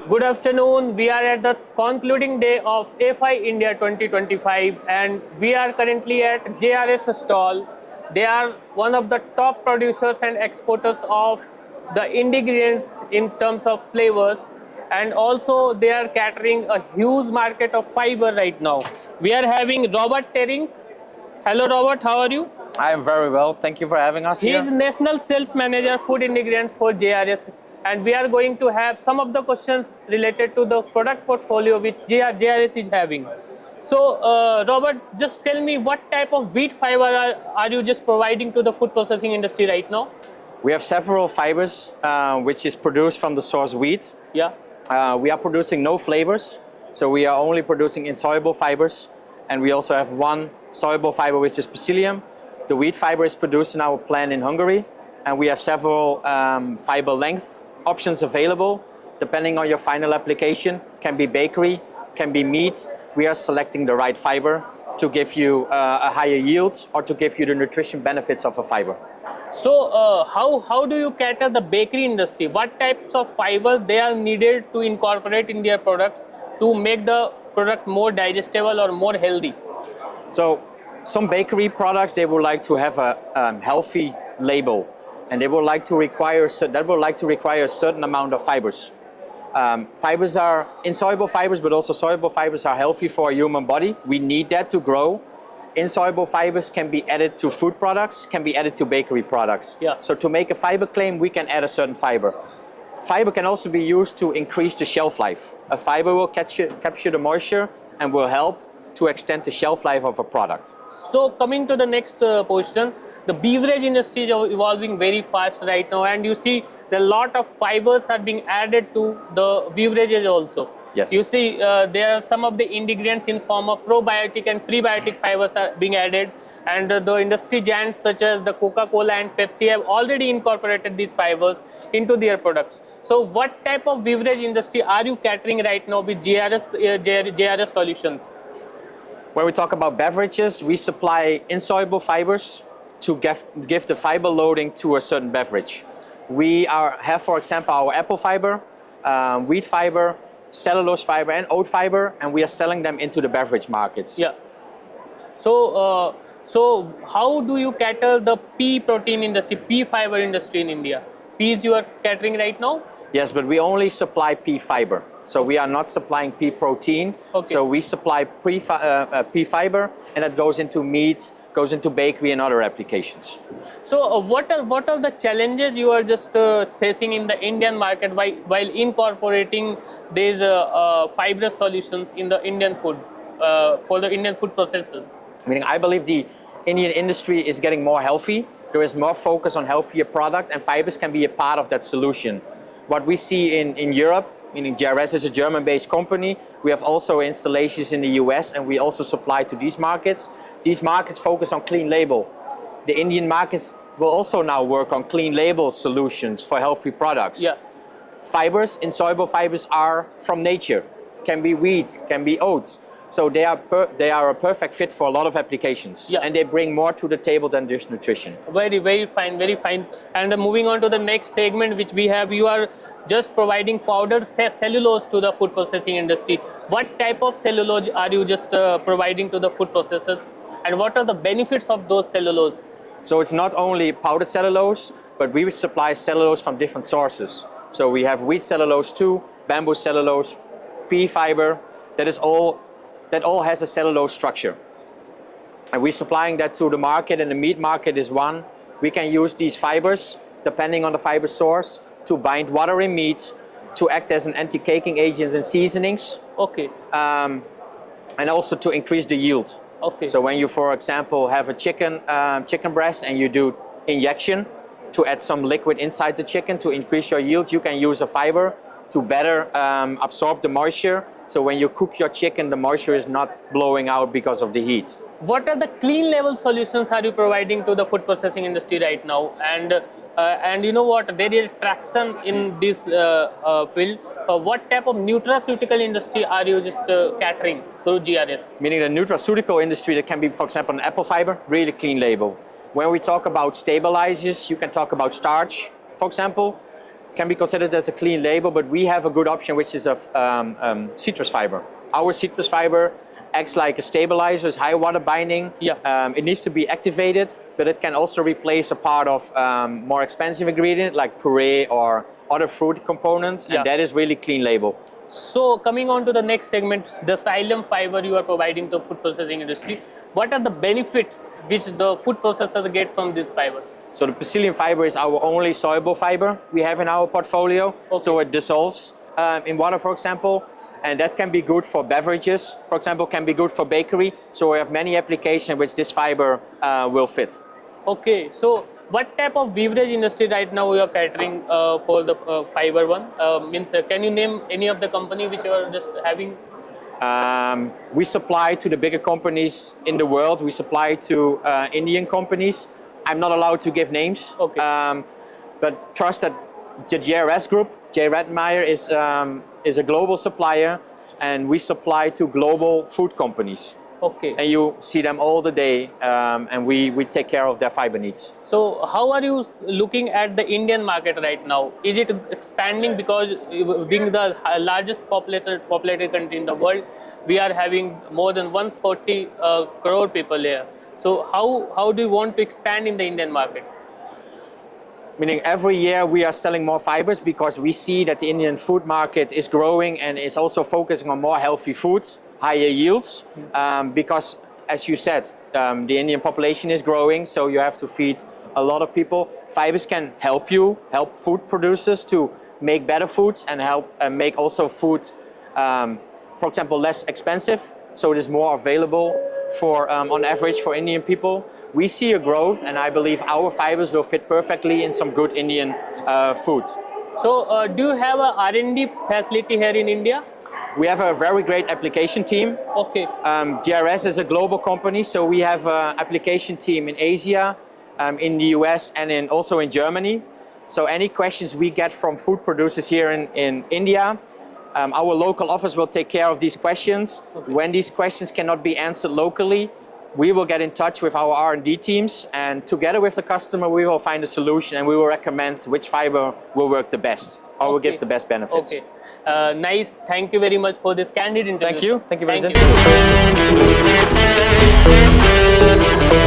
Good afternoon. We are at the concluding day of FI India 2025 and we are currently at JRS stall. They are one of the top producers and exporters of the ingredients in terms of flavors, and also they are catering a huge market of fiber right now. We are having Robbert Teerink. Hello Robert, how are you? I am very well. Thank you for having us He here. is National Sales Manager Food Ingredients for JRS, and we are going to have some of the questions related to the product portfolio which JRS is having. So, Robert, just tell me what type of wheat fiber are you just providing to the food processing industry right now? We have several fibers which is produced from the source wheat. Yeah. We are producing no flavors, so we are only producing insoluble fibers, and we also have one soluble fiber which is psyllium. The wheat fiber is produced in our plant in Hungary, and we have several fiber length options available depending on your final application. Can be bakery, can be meat. We are selecting the right fiber to give you a higher yield or to give you the nutrition benefits of a fiber. So how do you cater the bakery industry? What types of fiber they are needed to incorporate in their products to make the product more digestible or more healthy? So some bakery products, they would like to have a healthy label, and they would like to require a certain amount of fibers. Fibers are insoluble fibers, but also soluble fibers are healthy for a human body. We need that to grow. Insoluble fibers can be added to food products, can be added to bakery products. Yeah. So to make a fiber claim, we can add a certain fiber. Fiber can also be used to increase the shelf life. A fiber will capture the moisture and will help to extend the shelf life of a product. So coming to the next question, the beverage industry is evolving very fast right now, and you see a lot of fibers are being added to the beverages also. Yes. You see there are some of the ingredients in form of probiotic and prebiotic fibers are being added, and the industry giants such as the Coca-Cola and Pepsi have already incorporated these fibers into their products. So what type of beverage industry are you catering right now with JRS solutions? When we talk about beverages, we supply insoluble fibers to give the fiber loading to a certain beverage. We have, for example, our apple fiber, wheat fiber, cellulose fiber, and oat fiber, and we are selling them into the beverage markets. Yeah. So, so how do you cater the pea protein industry, pea fiber industry in India? Peas you are catering right now? Yes, but we only supply pea fiber. So we are not supplying pea protein. Okay. So we supply pea fiber, and that goes into meat, goes into bakery and other applications. So what are the challenges you are just facing in the Indian market while incorporating these fibrous solutions in the Indian food for the Indian food processors? Meaning, I believe the Indian industry is getting more healthy. There is more focus on healthier product, and fibers can be a part of that solution. What we see in Europe, meaning JRS is a German-based company. We have also installations in the US, and we also supply to these markets. These markets focus on clean label. The Indian markets will also now work on clean label solutions for healthy products. Yeah. Fibers, insoluble fibers are from nature. Can be wheat, can be oats. So they are a perfect fit for a lot of applications. Yeah. And they bring more to the table than just nutrition. Very, very fine, very fine. And moving on to the next segment which we have, you are just providing powdered cellulose to the food processing industry. What type of cellulose are you just providing to the food processors, and what are the benefits of those cellulose? So it's not only powdered cellulose, but we supply cellulose from different sources. So we have wheat cellulose too, bamboo cellulose, pea fiber, that all has a cellulose structure. And we're supplying that to the market, and the meat market is one. We can use these fibers, depending on the fiber source, to bind water in meat, to act as an anti-caking agent in seasonings. Okay. And also to increase the yield. Okay. So when you, for example, have a chicken breast and you do injection to add some liquid inside the chicken to increase your yield, you can use a fiber to better absorb the moisture. So when you cook your chicken, the moisture is not blowing out because of the heat. What are the clean label solutions are you providing to the food processing industry right now? And you know what, there is traction in this field. What type of nutraceutical industry are you just catering through GRS? Meaning the nutraceutical industry, that can be, for example, an apple fiber, really clean label. When we talk about stabilizers, you can talk about starch, for example. can be considered as a clean label, but we have a good option, which is of citrus fiber. Our citrus fiber acts like a stabilizer, it's high water binding. Yeah. It needs to be activated, but it can also replace a part of more expensive ingredient like puree or other fruit components, and Yeah. that is really clean label. So coming on to the next segment, the xylem fiber you are providing to food processing industry. What are the benefits which the food processors get from this fiber? So the psyllium fiber is our only soluble fiber we have in our portfolio. Okay. So it dissolves in water, for example, and that can be good for beverages, for example, can be good for bakery. So we have many applications which this fiber will fit. Okay, so what type of beverage industry right now you are catering for the fiber one? Can you name any of the company which you are just having? We supply to the bigger companies in the world. We supply to Indian companies. I'm not allowed to give names. Okay. But trust that the JRS group, J. Rettenmaier, is a global supplier, and we supply to global food companies. Okay. And you see them all the day, and we take care of their fiber needs. So how are you looking at the Indian market right now? Is it expanding because being the largest populated country in the world, we are having more than 140 crore people here. So how do you want to expand in the Indian market? Meaning every year we are selling more fibers because we see that the Indian food market is growing and is also focusing on more healthy foods, higher yields, because as you said, the Indian population is growing, so you have to feed a lot of people. Fibers can help food producers to make better foods and help make also food, for example, less expensive, so it is more available for on average for Indian people. We see a growth, and I believe our fibers will fit perfectly in some good Indian food. So do you have a R&D facility here in India? We have a very great application team. Okay. JRS is a global company, so we have an application team in Asia, in the US, and also in Germany. So any questions we get from food producers here in India, our local office will take care of these questions. Okay. When these questions cannot be answered locally, we will get in touch with our R&D teams, and together with the customer, we will find a solution and we will recommend which fiber will work the best or will give the best benefits. Okay. Nice. Thank you very much for this candid interview. Thank you. Thank you for this Thank you. interview.